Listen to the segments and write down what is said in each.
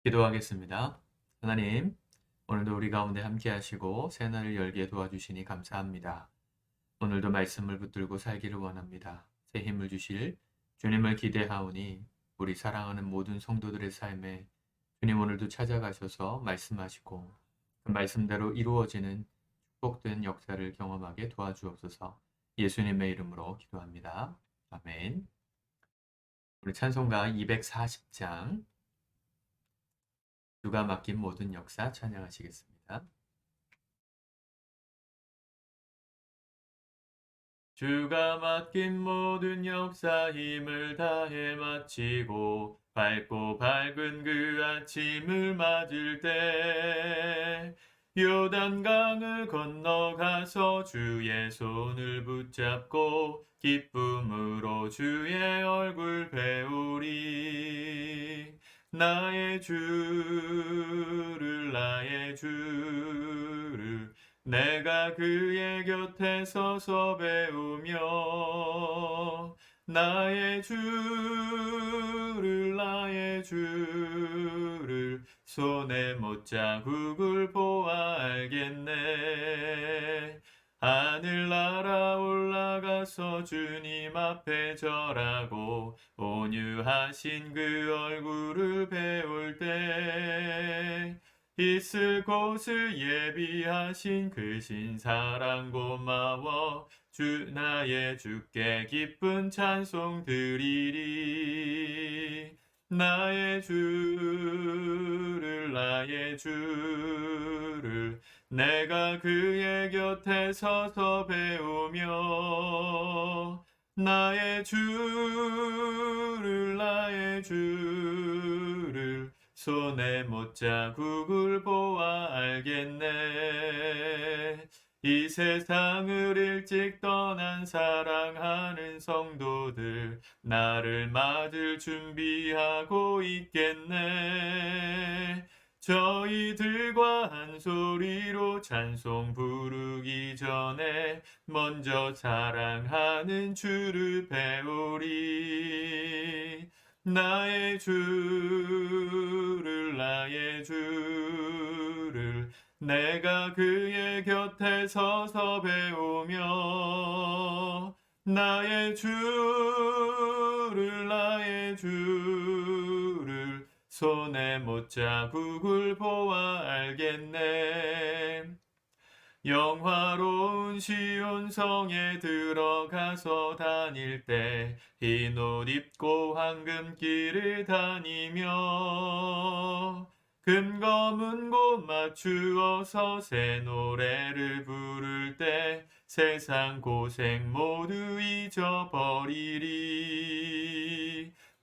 기도하겠습니다. 하나님, 오늘도 우리 가운데 함께 하시고 새날을 열게 도와주시니 감사합니다. 오늘도 말씀을 붙들고 살기를 원합니다. 새 힘을 주실 주님을 기대하오니 우리 사랑하는 모든 성도들의 삶에 주님 오늘도 찾아가셔서 말씀하시고 그 말씀대로 이루어지는 축복된 역사를 경험하게 도와주옵소서. 예수님의 이름으로 기도합니다. 아멘. 우리 찬송가 240장 주가 맡긴 모든 역사 찬양하시겠습니다. 주가 맡긴 모든 역사 힘을 다해 마치고 밝고 밝은 그 아침을 맞을 때 요단강을 건너가서 주의 손을 붙잡고 기쁨으로 주의 얼굴 배우리. 나의 주를 내가 그의 곁에 서서 배우며 나의 주를 손에 못자국을 보아 알겠네. 하늘 날아 올라가서 주님 앞에 절하고 온유하신 그 얼굴을 배울 때 있을 곳을 예비하신 그 신사랑 고마워 나의 주께 기쁜 찬송 드리리. 나의 주를 내가 그의 곁에 서서 배우며 나의 주를 손에 못자국을 보아 알겠네. 이 세상을 일찍 떠난 사랑하는 성도들 나를 맞을 준비하고 있겠네. 저희들과 한 소리로 찬송 부르기 전에 먼저 사랑하는 주를 배우리. 나의 주를 내가 그의 곁에 서서 배우며 나의 주를 손에 못자국을 보아 알겠네. 영화로운 시온성에 들어가서 다닐 때 흰 옷 입고 황금길을 다니며 금검은고 맞추어서 새 노래를 부를 때 세상 고생 모두 잊어버리리.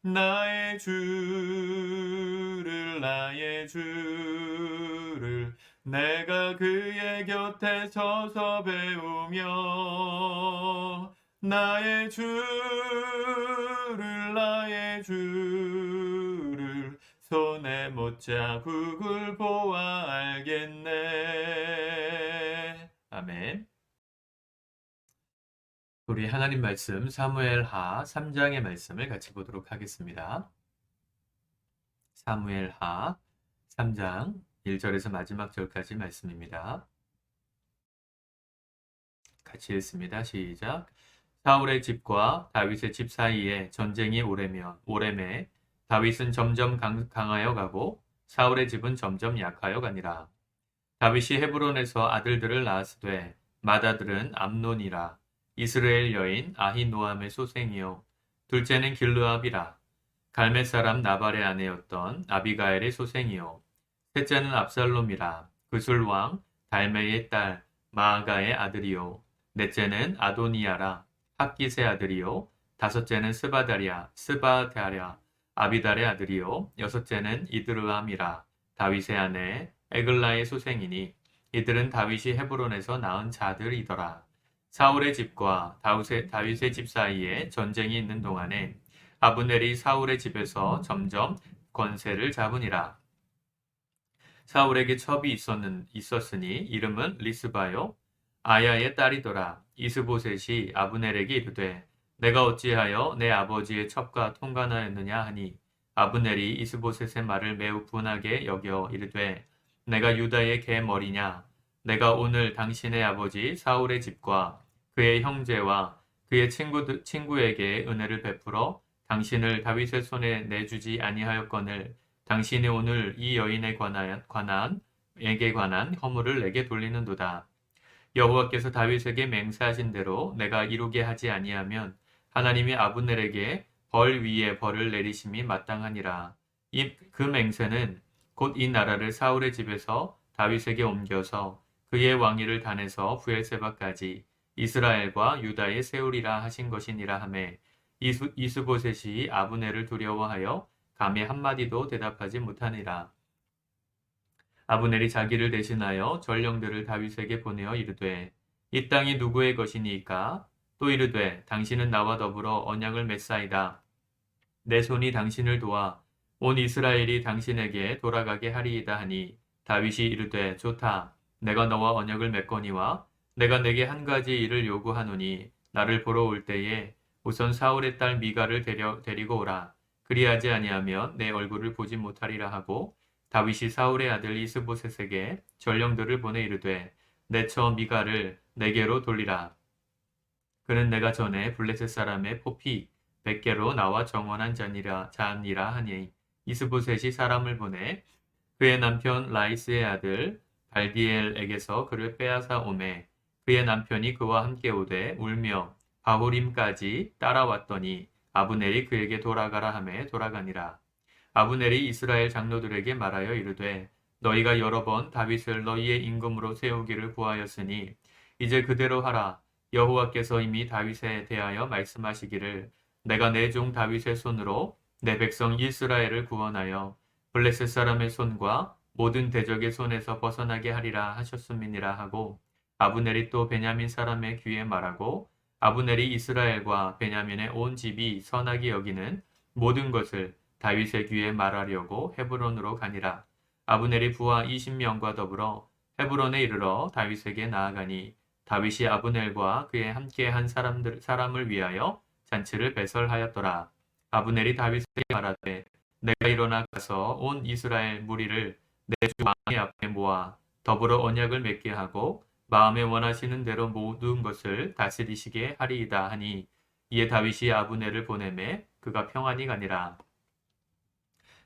나의 주를 내가 그의 곁에 서서 배우며 나의 주를 손에 못자국을 보아 알겠네. 아멘. 우리 하나님 말씀 사무엘하 3장의 말씀을 같이 보도록 하겠습니다. 사무엘하 3장 1절에서 마지막 절까지 말씀입니다. 같이 읽습니다. 시작. 사울의 집과 다윗의 집 사이에 전쟁이 오래매 다윗은 점점 강하여 가고 사울의 집은 점점 약하여 가니라. 다윗이 헤브론에서 아들들을 낳았으되 맏아들은 암논이라. 이스라엘 여인 아히노함의 소생이요 둘째는 길르압이라. 갈멧 사람 나발의 아내였던 아비가엘의 소생이요 셋째는 압살롬이라. 그술 왕 달메의 딸 마아가의 아들이요 넷째는 아도니아라. 핫깃의 아들이요 다섯째는 스바다랴 아비달의 아들이요 여섯째는 이드르암이라. 다윗의 아내 에글라의 소생이니 이들은 다윗이 헤브론에서 낳은 자들이더라. 사울의 집과 다윗의 집 사이에 전쟁이 있는 동안에 아브넬이 사울의 집에서 점점 권세를 잡으니라. 사울에게 첩이 있었으니 이름은 리스바요 아야의 딸이더라. 이스보셋이 아브넬에게 이르되 내가 어찌하여 내 아버지의 첩과 통관하였느냐 하니 아브넬이 이스보셋의 말을 매우 분하게 여겨 이르되 내가 유다의 개 머리냐 내가 오늘 당신의 아버지 사울의 집과 그의 형제와 그의 친구에게 은혜를 베풀어 당신을 다윗의 손에 내주지 아니하였거늘 당신이 오늘 이 여인에 에게 관한 허물을 내게 돌리는도다. 여호와께서 다윗에게 맹세하신 대로 내가 이루게 하지 아니하면 하나님이 아브넬에게 벌 위에 벌을 내리심이 마땅하니라. 그 맹세는 곧 이 나라를 사울의 집에서 다윗에게 옮겨서 그의 왕위를 단에서 부엘세바까지 이스라엘과 유다에 세우리라 하신 것이니라 하매 이스보셋이 아브넬을 두려워하여 감히 한마디도 대답하지 못하니라. 아브넬이 자기를 대신하여 전령들을 다윗에게 보내어 이르되 이 땅이 누구의 것이니까 또 이르되 당신은 나와 더불어 언약을 맺사이다. 내 손이 당신을 도와 온 이스라엘이 당신에게 돌아가게 하리이다 하니 다윗이 이르되 좋다. 내가 너와 언약을 맺거니와 내가 내게 한 가지 일을 요구하노니 나를 보러 올 때에 우선 사울의 딸 미가를 데리고 오라. 그리하지 아니하면 내 얼굴을 보지 못하리라 하고 다윗이 사울의 아들 이스보셋에게 전령들을 보내 이르되 내 처 미가를 내게로 돌리라. 그는 내가 전에 블레셋 사람의 포피 100개로 나와 정원한 자니라 하니 이스보셋이 사람을 보내 그의 남편 라이스의 아들 발디엘에게서 그를 빼앗아 오매 그의 남편이 그와 함께 오되 울며 바후림까지 따라왔더니 아브넬이 그에게 돌아가라 하매 돌아가니라. 아브넬이 이스라엘 장로들에게 말하여 이르되 너희가 여러 번 다윗을 너희의 임금으로 세우기를 구하였으니 이제 그대로 하라. 여호와께서 이미 다윗에 대하여 말씀하시기를 내가 내 종 다윗의 손으로 내 백성 이스라엘을 구원하여 블레셋 사람의 손과 모든 대적의 손에서 벗어나게 하리라 하셨음이니라 하고 아브넬이 또 베냐민 사람의 귀에 말하고 아브넬이 이스라엘과 베냐민의 온 집이 선하게 여기는 모든 것을 다윗의 귀에 말하려고 헤브론으로 가니라. 아브넬이 부하 20명과 더불어 헤브론에 이르러 다윗에게 나아가니 다윗이 아브넬과 그에 함께한 사람을 위하여 잔치를 배설하였더라. 아브넬이 다윗에게 말하되 내가 일어나 가서 온 이스라엘 무리를 내 주 왕의 앞에 모아 더불어 언약을 맺게 하고 마음에 원하시는 대로 모든 것을 다스리시게 하리이다 하니 이에 다윗이 아브넬을 보내매 그가 평안히 가니라.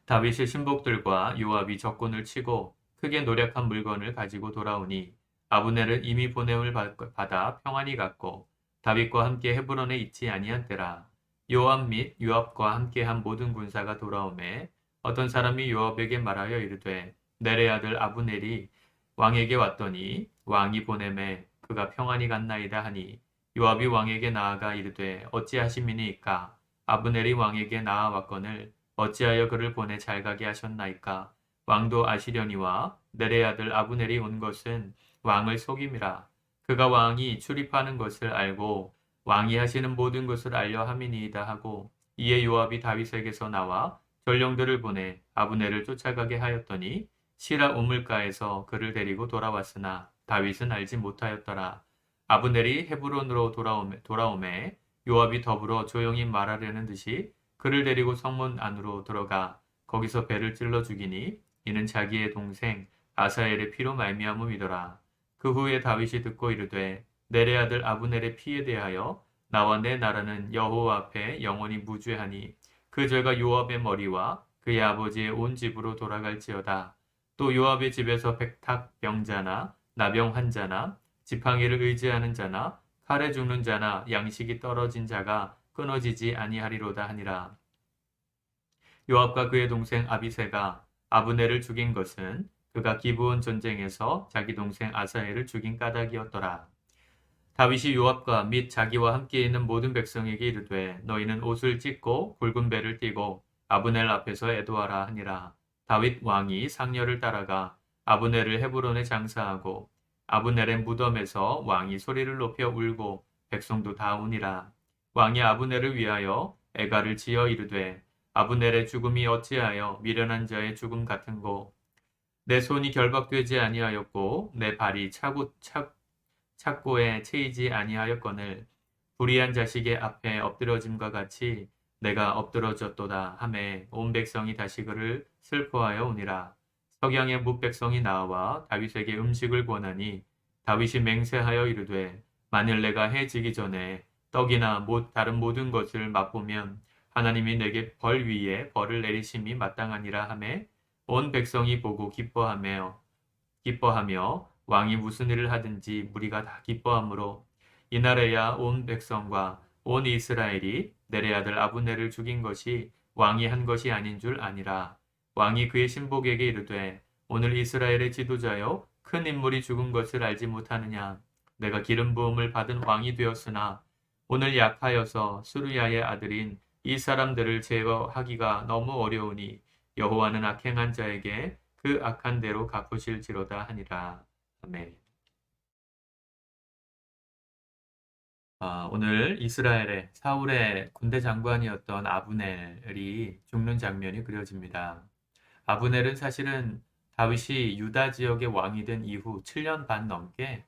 다윗의 신복들과 요압이 적군을 치고 크게 노력한 물건을 가지고 돌아오니 아브넬은 이미 보냄을 받아 평안히 갔고 다윗과 함께 헤브론에 있지 아니한 때라. 요압 및 요압과 함께한 모든 군사가 돌아오매 어떤 사람이 요압에게 말하여 이르되 넬의 아들 아브넬이 왕에게 왔더니 왕이 보내매 그가 평안히 갔나이다 하니 요압이 왕에게 나아가 이르되 어찌하심이니이까 아브넬이 왕에게 나아왔거늘 어찌하여 그를 보내 잘 가게 하셨나이까 왕도 아시려니와 넬의 아들 아브넬이 온 것은 왕을 속임이라. 그가 왕이 출입하는 것을 알고 왕이 하시는 모든 것을 알려 함이니이다 하고 이에 요압이 다윗에게서 나와 전령들을 보내 아브넬을 쫓아가게 하였더니 시라 우물가에서 그를 데리고 돌아왔으나 다윗은 알지 못하였더라. 아브넬이 헤브론으로 돌아오매 요압이 더불어 조용히 말하려는 듯이 그를 데리고 성문 안으로 들어가 거기서 배를 찔러 죽이니 이는 자기의 동생 아사엘의 피로 말미암음이더라. 그 후에 다윗이 듣고 이르되 넬의 아들 아브넬의 피에 대하여 나와 내 나라는 여호와 앞에 영원히 무죄하니 그 죄가 요압의 머리와 그의 아버지의 온 집으로 돌아갈지어다. 또 요압의 집에서 백탁병자나 나병 환자나 지팡이를 의지하는 자나 칼에 죽는 자나 양식이 떨어진 자가 끊어지지 아니하리로다 하니라. 요압과 그의 동생 아비새가 아브넬을 죽인 것은 그가 기브온 전쟁에서 자기 동생 아사엘을 죽인 까닭이었더라. 다윗이 요압과 및 자기와 함께 있는 모든 백성에게 이르되 너희는 옷을 찢고 굵은 배를 띠고 아브넬 앞에서 애도하라 하니라. 다윗 왕이 상녀를 따라가 아브넬을 헤브론에 장사하고 아브넬의 무덤에서 왕이 소리를 높여 울고 백성도 다 우니라. 왕이 아브넬을 위하여 애가를 지어 이르되 아브넬의 죽음이 어찌하여 미련한 자의 죽음 같은고 내 손이 결박되지 아니하였고 내 발이 착고에 채이지 아니하였거늘 불의한 자식의 앞에 엎드러짐과 같이 내가 엎드러졌도다 하매 온 백성이 다시 그를 슬퍼하여 오니라. 석양의 뭇백성이 나와 다윗에게 음식을 권하니 다윗이 맹세하여 이르되 만일 내가 해지기 전에 떡이나 다른 모든 것을 맛보면 하나님이 내게 벌 위에 벌을 내리심이 마땅하니라 하매 온 백성이 보고 기뻐하며 왕이 무슨 일을 하든지 무리가 다 기뻐하므로 이날에야 온 백성과 온 이스라엘이 내레 아들 아브넬을 죽인 것이 왕이 한 것이 아닌 줄 아니라. 왕이 그의 신복에게 이르되 오늘 이스라엘의 지도자여 큰 인물이 죽은 것을 알지 못하느냐. 내가 기름 부음을 받은 왕이 되었으나 오늘 약하여서 수르야의 아들인 이 사람들을 제거하기가 너무 어려우니 여호와는 악행한 자에게 그 악한 대로 갚으실지로다 하니라. 아멘. 오늘 이스라엘의 사울의 군대 장관이었던 아브넬이 죽는 장면이 그려집니다. 아브넬은 사실은 다윗이 유다 지역의 왕이 된 이후 7년 반 넘게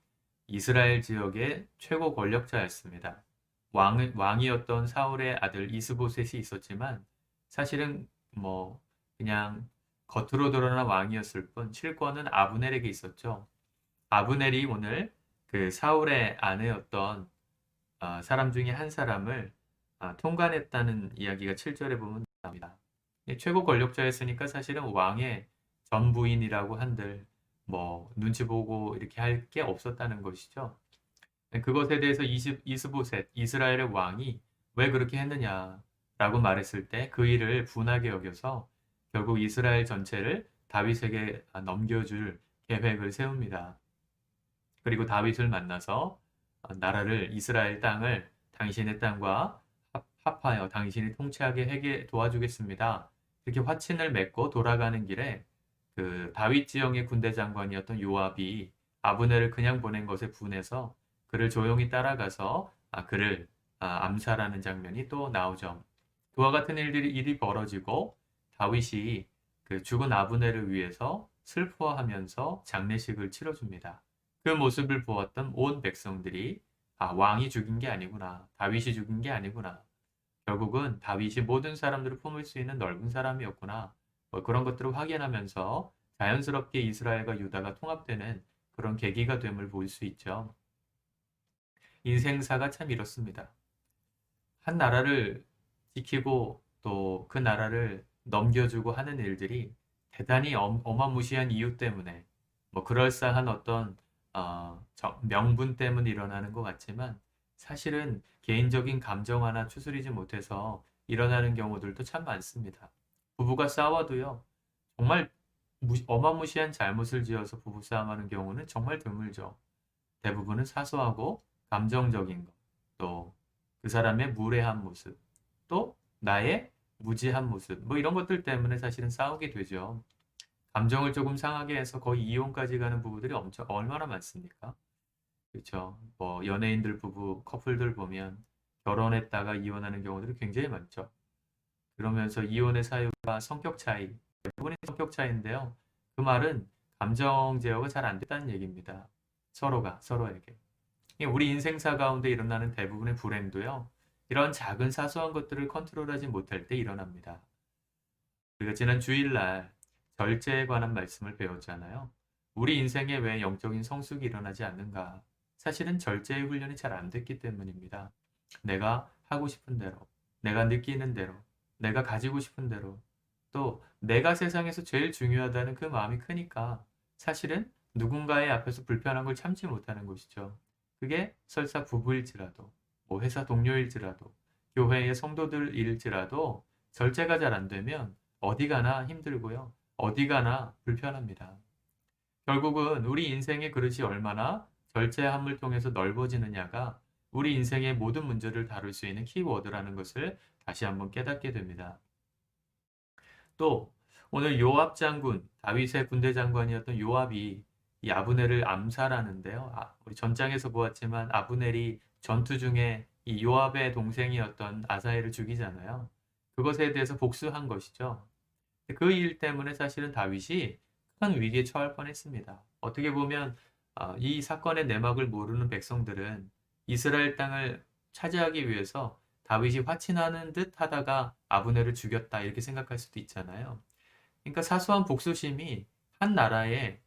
이스라엘 지역의 최고 권력자였습니다. 왕이었던 사울의 아들 이스보셋이 있었지만 사실은 그냥 겉으로 드러난 왕이었을 뿐 실권은 아브넬에게 있었죠. 아브넬이 오늘 그 사울의 아내였던 사람 중에 한 사람을 통관했다는 이야기가 7절에 보면 나옵니다. 최고 권력자였으니까 사실은 왕의 전부인이라고 한들 눈치 보고 이렇게 할 게 없었다는 것이죠. 그것에 대해서 이스보셋 이스라엘의 왕이 왜 그렇게 했느냐라고 말했을 때 그 일을 분하게 여겨서 결국 이스라엘 전체를 다윗에게 넘겨줄 계획을 세웁니다. 그리고 다윗을 만나서 나라를 이스라엘 땅을 당신의 땅과 합하여 당신이 통치하게 하게 도와주겠습니다. 이렇게 화친을 맺고 돌아가는 길에 그 다윗 지형의 군대 장관이었던 요압이 아브넬을 그냥 보낸 것에 분해서 그를 조용히 따라가서 그를 암살하는 장면이 또 나오죠. 그와 같은 일이 벌어지고 다윗이 그 죽은 아브넬을 위해서 슬퍼하면서 장례식을 치러줍니다. 그 모습을 보았던 온 백성들이 왕이 죽인 게 아니구나. 다윗이 죽인 게 아니구나. 결국은 다윗이 모든 사람들을 품을 수 있는 넓은 사람이었구나. 그런 것들을 확인하면서 자연스럽게 이스라엘과 유다가 통합되는 그런 계기가 됨을 볼 수 있죠. 인생사가 참 이렇습니다. 한 나라를 지키고 또 그 나라를 넘겨주고 하는 일들이 대단히 어마무시한 이유 때문에 그럴싸한 어떤 명분 때문에 일어나는 것 같지만 사실은 개인적인 감정 하나 추스리지 못해서 일어나는 경우들도 참 많습니다. 부부가 싸워도요, 정말 어마무시한 잘못을 지어서 부부싸움하는 경우는 정말 드물죠. 대부분은 사소하고 감정적인 것, 또 그 사람의 무례한 모습, 또 나의 무지한 모습, 이런 것들 때문에 사실은 싸우게 되죠. 감정을 조금 상하게 해서 거의 이혼까지 가는 부부들이 얼마나 많습니까? 그렇죠. 연예인들 부부, 커플들 보면 결혼했다가 이혼하는 경우들이 굉장히 많죠. 그러면서 이혼의 사유가 성격 차이, 대부분이 성격 차이인데요. 그 말은 감정 제어가 잘 안 됐다는 얘기입니다. 서로가 서로에게. 우리 인생사 가운데 일어나는 대부분의 불행도요. 이런 작은 사소한 것들을 컨트롤하지 못할 때 일어납니다. 우리가 지난 주일날 절제에 관한 말씀을 배웠잖아요. 우리 인생에 왜 영적인 성숙이 일어나지 않는가? 사실은 절제의 훈련이 잘 안 됐기 때문입니다. 내가 하고 싶은 대로, 내가 느끼는 대로, 내가 가지고 싶은 대로, 또 내가 세상에서 제일 중요하다는 그 마음이 크니까 사실은 누군가의 앞에서 불편한 걸 참지 못하는 것이죠. 그게 설사 부부일지라도, 회사 동료일지라도, 교회의 성도들일지라도 절제가 잘 안 되면 어디 가나 힘들고요. 어디 가나 불편합니다. 결국은 우리 인생의 그릇이 얼마나 절제함을 통해서 넓어지느냐가 우리 인생의 모든 문제를 다룰 수 있는 키워드라는 것을 다시 한번 깨닫게 됩니다. 또 오늘 요압 장군, 다윗의 군대 장관이었던 요압이 이 아브넬을 암살하는데요. 우리 전장에서 보았지만 아브넬이 전투 중에 이 요압의 동생이었던 아사헬을 죽이잖아요. 그것에 대해서 복수한 것이죠. 그 일 때문에 사실은 다윗이 큰 위기에 처할 뻔했습니다. 어떻게 보면 이 사건의 내막을 모르는 백성들은 이스라엘 땅을 차지하기 위해서 다윗이 화친하는 듯 하다가 아브넬을 죽였다 이렇게 생각할 수도 있잖아요. 그러니까 사소한 복수심이 한 나라의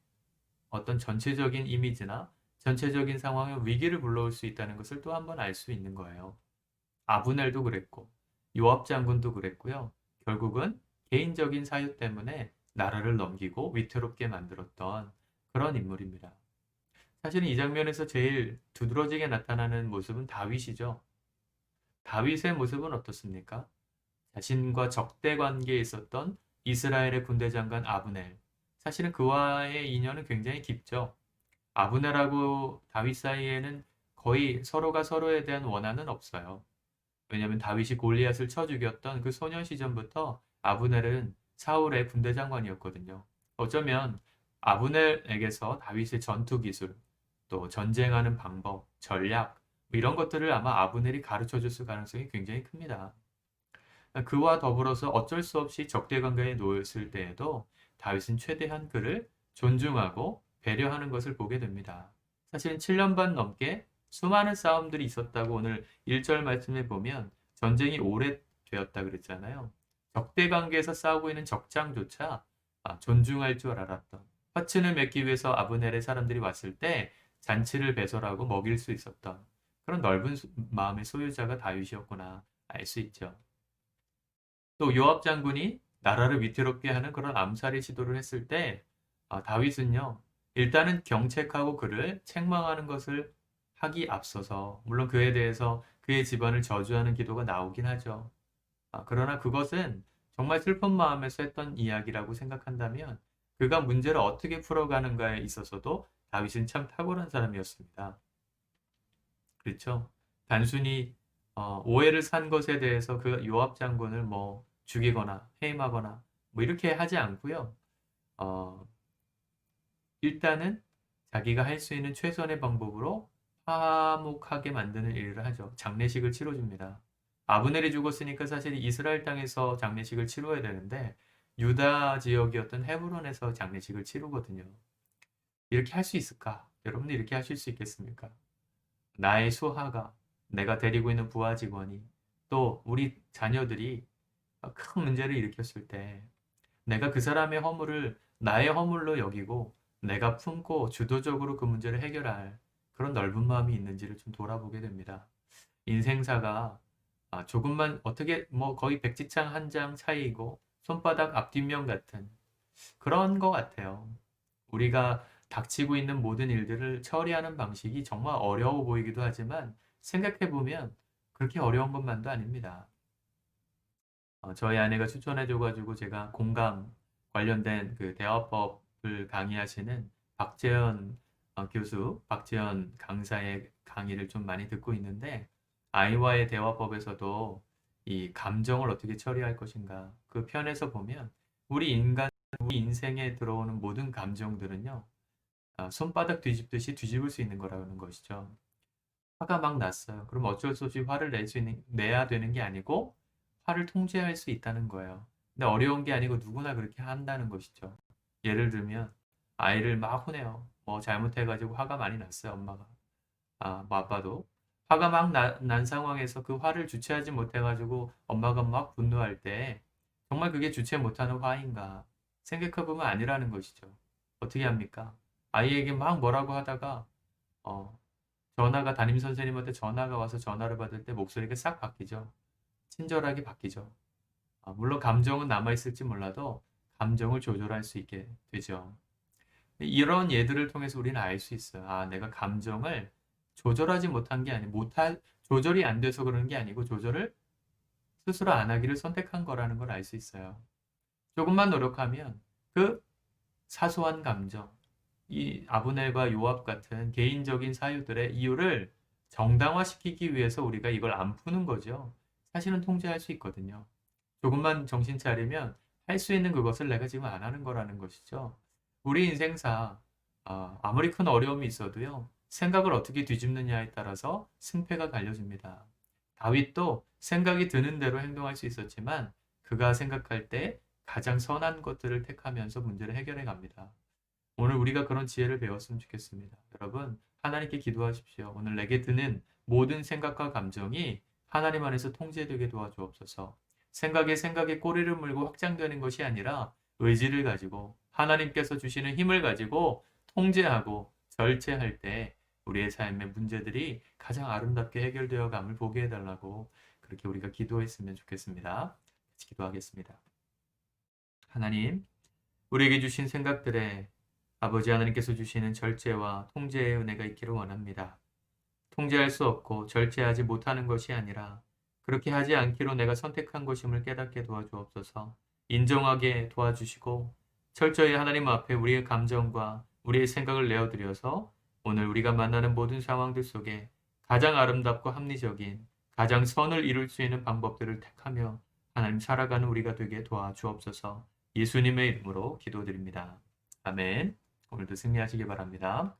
어떤 전체적인 이미지나 전체적인 상황에 위기를 불러올 수 있다는 것을 또 한 번 알 수 있는 거예요. 아브넬도 그랬고 요압 장군도 그랬고요. 결국은 개인적인 사유 때문에 나라를 넘기고 위태롭게 만들었던 그런 인물입니다. 사실은 이 장면에서 제일 두드러지게 나타나는 모습은 다윗이죠. 다윗의 모습은 어떻습니까? 자신과 적대 관계에 있었던 이스라엘의 군대 장관 아브넬. 사실은 그와의 인연은 굉장히 깊죠. 아브넬하고 다윗 사이에는 거의 서로가 서로에 대한 원한은 없어요. 왜냐하면 다윗이 골리앗을 쳐 죽였던 그 소년 시절부터 아브넬은 사울의 군대 장관이었거든요. 어쩌면 아브넬에게서 다윗의 전투 기술, 또 전쟁하는 방법, 전략, 뭐 이런 것들을 아마 아브넬이 가르쳐 줬을 가능성이 굉장히 큽니다. 그와 더불어서 어쩔 수 없이 적대 관계에 놓였을 때에도 다윗은 최대한 그를 존중하고 배려하는 것을 보게 됩니다. 사실은 7년 반 넘게 수많은 싸움들이 있었다고 오늘 1절 말씀에 보면 전쟁이 오래되었다 그랬잖아요. 적대 관계에서 싸우고 있는 적장조차 존중할 줄 알았던, 화친을 맺기 위해서 아브넬의 사람들이 왔을 때 잔치를 배설하고 먹일 수 있었던 그런 넓은 마음의 소유자가 다윗이었구나 알 수 있죠. 또 요압 장군이 나라를 위태롭게 하는 그런 암살의 시도를 했을 때 다윗은요, 일단은 경책하고 그를 책망하는 것을 하기 앞서서 물론 그에 대해서 그의 집안을 저주하는 기도가 나오긴 하죠. 그러나 그것은 정말 슬픈 마음에서 했던 이야기라고 생각한다면 그가 문제를 어떻게 풀어가는가에 있어서도 다윗은 참 탁월한 사람이었습니다. 그렇죠? 단순히 오해를 산 것에 대해서 그 요압 장군을 뭐 죽이거나 해임하거나 뭐 이렇게 하지 않고요. 어, 일단은 자기가 할 수 있는 최선의 방법으로 화목하게 만드는 일을 하죠. 장례식을 치러줍니다. 아브넬이 죽었으니까 사실 이스라엘 땅에서 장례식을 치러야 되는데 유다 지역이었던 헤브론에서 장례식을 치르거든요. 이렇게 할 수 있을까? 여러분들 이렇게 하실 수 있겠습니까? 나의 수하가, 내가 데리고 있는 부하 직원이, 또 우리 자녀들이 큰 문제를 일으켰을 때 내가 그 사람의 허물을 나의 허물로 여기고 내가 품고 주도적으로 그 문제를 해결할 그런 넓은 마음이 있는지를 좀 돌아보게 됩니다. 인생사가 조금만 어떻게 뭐 거의 백지창 한 장 차이이고 손바닥 앞뒷면 같은 그런 것 같아요. 우리가 닥치고 있는 모든 일들을 처리하는 방식이 정말 어려워 보이기도 하지만 생각해보면 그렇게 어려운 것만도 아닙니다. 저희 아내가 추천해줘가지고 제가 공감 관련된 그 대화법을 강의하시는 박재현 교수, 박재현 강사의 강의를 좀 많이 듣고 있는데 아이와의 대화법에서도 이 감정을 어떻게 처리할 것인가 그 편에서 보면 우리 인생에 들어오는 모든 감정들은요 손바닥 뒤집듯이 뒤집을 수 있는 거라는 것이죠. 화가 막 났어요. 그럼 어쩔 수 없이 화를 내야 되는 게 아니고 화를 통제할 수 있다는 거예요. 근데 어려운 게 아니고 누구나 그렇게 한다는 것이죠. 예를 들면 아이를 막 혼내요. 뭐 잘못해가지고 화가 많이 났어요, 엄마가. 뭐 아빠도. 화가 막 난 상황에서 그 화를 주체하지 못해가지고 엄마가 막 분노할 때 정말 그게 주체 못하는 화인가 생각해보면 아니라는 것이죠. 어떻게 합니까? 아이에게 막 뭐라고 하다가 어, 전화가 담임 선생님한테 전화가 와서 전화를 받을 때 목소리가 싹 바뀌죠. 친절하게 바뀌죠. 물론 감정은 남아있을지 몰라도 감정을 조절할 수 있게 되죠. 이런 예들을 통해서 우리는 알 수 있어요. 내가 감정을 조절하지 못한 게 아니고 조절이 안 돼서 그러는 게 아니고 조절을 스스로 안 하기를 선택한 거라는 걸 알 수 있어요. 조금만 노력하면 그 사소한 감정, 이 아브넬과 요압 같은 개인적인 사유들의 이유를 정당화시키기 위해서 우리가 이걸 안 푸는 거죠. 사실은 통제할 수 있거든요. 조금만 정신 차리면 할 수 있는 그것을 내가 지금 안 하는 거라는 것이죠. 우리 인생사, 아무리 큰 어려움이 있어도요, 생각을 어떻게 뒤집느냐에 따라서 승패가 갈려집니다. 다윗도 생각이 드는 대로 행동할 수 있었지만, 그가 생각할 때 가장 선한 것들을 택하면서 문제를 해결해 갑니다. 오늘 우리가 그런 지혜를 배웠으면 좋겠습니다. 여러분, 하나님께 기도하십시오. 오늘 내게 드는 모든 생각과 감정이 하나님 안에서 통제되게 도와주옵소서. 생각에 꼬리를 물고 확장되는 것이 아니라 의지를 가지고 하나님께서 주시는 힘을 가지고 통제하고 절제할 때 우리의 삶의 문제들이 가장 아름답게 해결되어 감을 보게 해달라고 그렇게 우리가 기도했으면 좋겠습니다. 같이 기도하겠습니다. 하나님, 우리에게 주신 생각들에 아버지 하나님께서 주시는 절제와 통제의 은혜가 있기를 원합니다. 통제할 수 없고 절제하지 못하는 것이 아니라 그렇게 하지 않기로 내가 선택한 것임을 깨닫게 도와주옵소서. 인정하게 도와주시고 철저히 하나님 앞에 우리의 감정과 우리의 생각을 내어드려서 오늘 우리가 만나는 모든 상황들 속에 가장 아름답고 합리적인 가장 선을 이룰 수 있는 방법들을 택하며 하나님 살아가는 우리가 되게 도와주옵소서. 예수님의 이름으로 기도드립니다. 아멘. 오늘도 승리하시기 바랍니다.